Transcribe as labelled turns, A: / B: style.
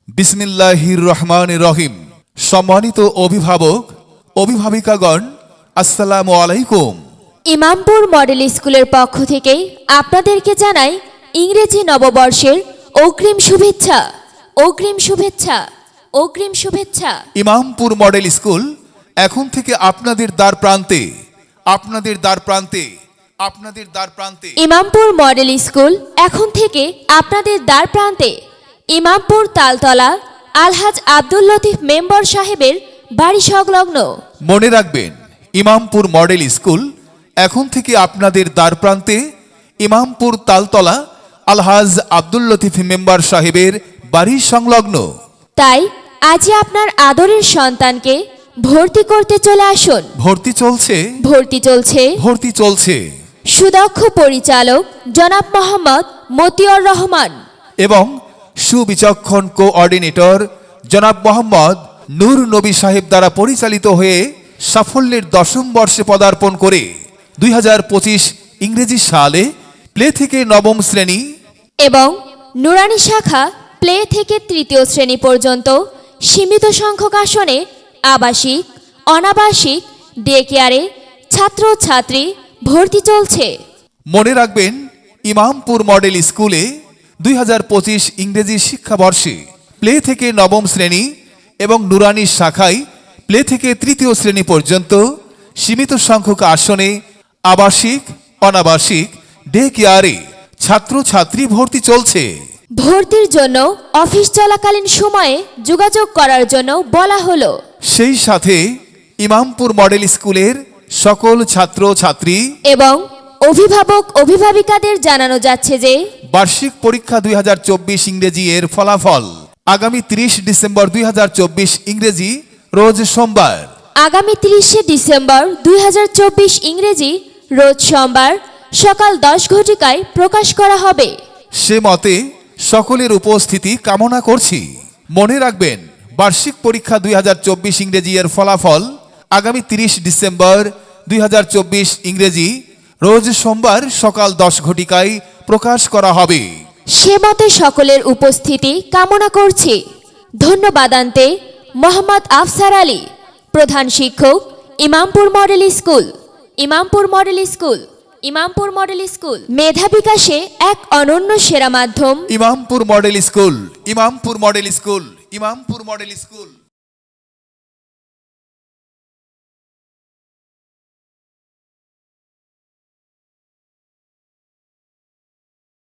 A: বিসমিল্লাহির রহমানির রহিম। সম্মানিত অভিভাবক অভিভাবিকাগণ, আসসালামু আলাইকুম।
B: ইমামপুর মডেল স্কুলের পক্ষ থেকে আপনাদেরকে জানাই ইংরেজি নববর্ষের অগ্রিম শুভেচ্ছা, অগ্রিম শুভেচ্ছা, অগ্রিম শুভেচ্ছা।
A: ইমামপুর মডেল স্কুল এখন থেকে আপনাদের দ্বার প্রান্তে, আপনাদের দ্বার প্রান্তে, আপনাদের দ্বার প্রান্তে।
B: ইমামপুর মডেল স্কুল এখন থেকে আপনাদের দ্বার প্রান্তে। ইমামপুর তালতলা আলহাজ আব্দুল লতিফ মেম্বার সাহেবের বাড়ি সংলগ্ন।
A: মনে রাখবেন, ইমামপুর মডেল স্কুল এখন থেকে আপনাদের দ্বার প্রান্তে, ইমামপুর তালতলা আলহাজ আব্দুল লতিফ মেম্বার সাহেবের বাড়ি সংলগ্ন।
B: তাই আজই আপনার আদরের সন্তানকে ভর্তি করতে চলে আসুন।
A: ভর্তি চলছে,
B: ভর্তি চলছে।
A: ভর্তি চলছে।
B: সুদক্ষ পরিচালক জনাব মোহাম্মদ মতিউর রহমান
A: এবং সুবিচক্ষণ কোঅর্ডিনেটর জনাব মোহাম্মদ নূর নবী সাহেব দ্বারা পরিচালিত হয়ে সাফল্যের 10ম বর্ষে পদার্পণ করে 2025 ইংরেজি সালে প্লে থেকে 9ম শ্রেণী
B: এবং নুরানি শাখা প্লে থেকে 3য় শ্রেণী পর্যন্ত সীমিত সংখ্যক আসনে আবাসিক, অনাবাসিক, ডে কেয়ারে ছাত্রছাত্রী ভর্তি চলছে।
A: মনে রাখবেন, ইমামপুর মডেল স্কুলে 2025 ইংরেজি শিক্ষাবর্ষে প্লে থেকে 9ম শ্রেণী এবং নুরানি শাখায় প্লে থেকে 3য় শ্রেণী পর্যন্ত সীমিত সংখ্যক আসনে আবাসিক, অনাবাসিক, ডে কেয়ারে ছাত্রছাত্রী ভর্তি চলছে।
B: ভর্তির জন্য অফিস চলাকালীন সময়ে যোগাযোগ করার জন্য বলা হলো।
A: সেই সাথে ইমামপুর মডেল স্কুলের সকল ছাত্রছাত্রী
B: এবং অভিভাবক অভিভাবিকাদের জানানো যাচ্ছে যে
A: বার্ষিক পরীক্ষা 2024 ইংরেজি এর ফলাফল আগামী 30 ডিসেম্বর 2024 ইংরেজি রোজ সোমবার,
B: আগামী 30 ডিসেম্বর 2024 ইংরেজি রোজ সোমবার সকাল 10 ঘটিকায় প্রকাশ করা হবে।
A: সে মতে সকলের উপস্থিতি কামনা করছি। মনে রাখবেন, বার্ষিক পরীক্ষা 2024 ইংরেজি এর ফলাফল আগামী 30 ডিসেম্বর 2024 ইংরেজি রোজ সোমবার সকাল 10 ঘটিকায় প্রকাশ করা হবে।
B: সে মতে সকলের উপস্থিতি কামনা করছি। ধন্যবাদান্তে মোহাম্মদ আফসার আলী, প্রধান শিক্ষক, Imampur model school, Imampur model school, Imampur model school. মেধা বিকাশে এক অনন্য সেরা মাধ্যম
A: Imampur model school, Imampur model school, Imampur model school.